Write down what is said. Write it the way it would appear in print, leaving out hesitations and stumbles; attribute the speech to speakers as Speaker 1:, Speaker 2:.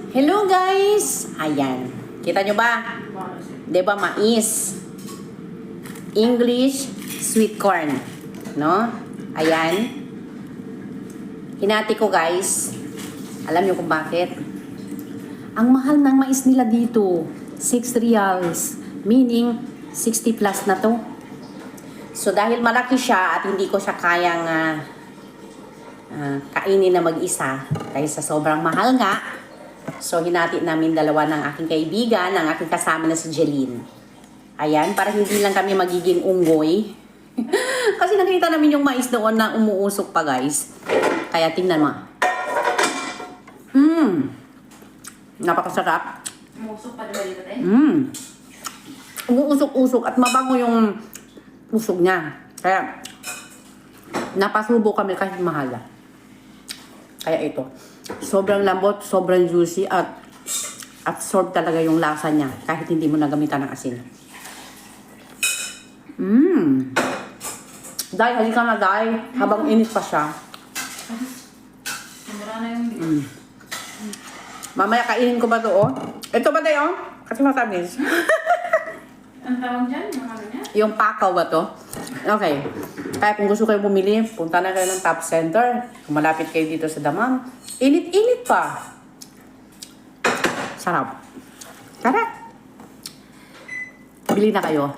Speaker 1: Hello guys! Ayan. Kita nyo ba? Diba mais? English, sweet corn. No? Ayan. Hinati ko guys. Alam nyo kung bakit? Ang mahal ng mais nila dito. 6 reals. Meaning, 60 plus na to. So dahil malaki siya at hindi ko siya kayang kainin na mag-isa dahil sa sobrang mahal nga. So hinati namin dalawa ng aking kaibigan, ng aking kasama na si Jeline. Ayan, para hindi lang kami magiging unggoy. Kasi nakita namin yung mais doon na umuusok pa guys. Kaya tingnan mo. Napakasarap.
Speaker 2: Umusok pa diba dito eh?
Speaker 1: Umuusok-usok at mabango yung usok niya. Kaya napasubo kami kahit mahal. Kaya ito. Sobrang lambot, sobrang juicy at absorb talaga yung lasa niya kahit hindi mo nagamitan ng asin. Day, halika na Day. Habang init pa siya.
Speaker 2: Sumura na yung
Speaker 1: Mamaya kainin ko ba ito, oh? Ito ba, Day, oh? Kasi matamis.
Speaker 2: Ang tawag dyan? Yung ano niya?
Speaker 1: Yung pakaw ba to? Okay. Kaya kung gusto kayo bumili, punta na kayo ng Top Center. Kung malapit kayo dito sa Damam. Init-init pa. Sarap. Tara. Bili na kayo.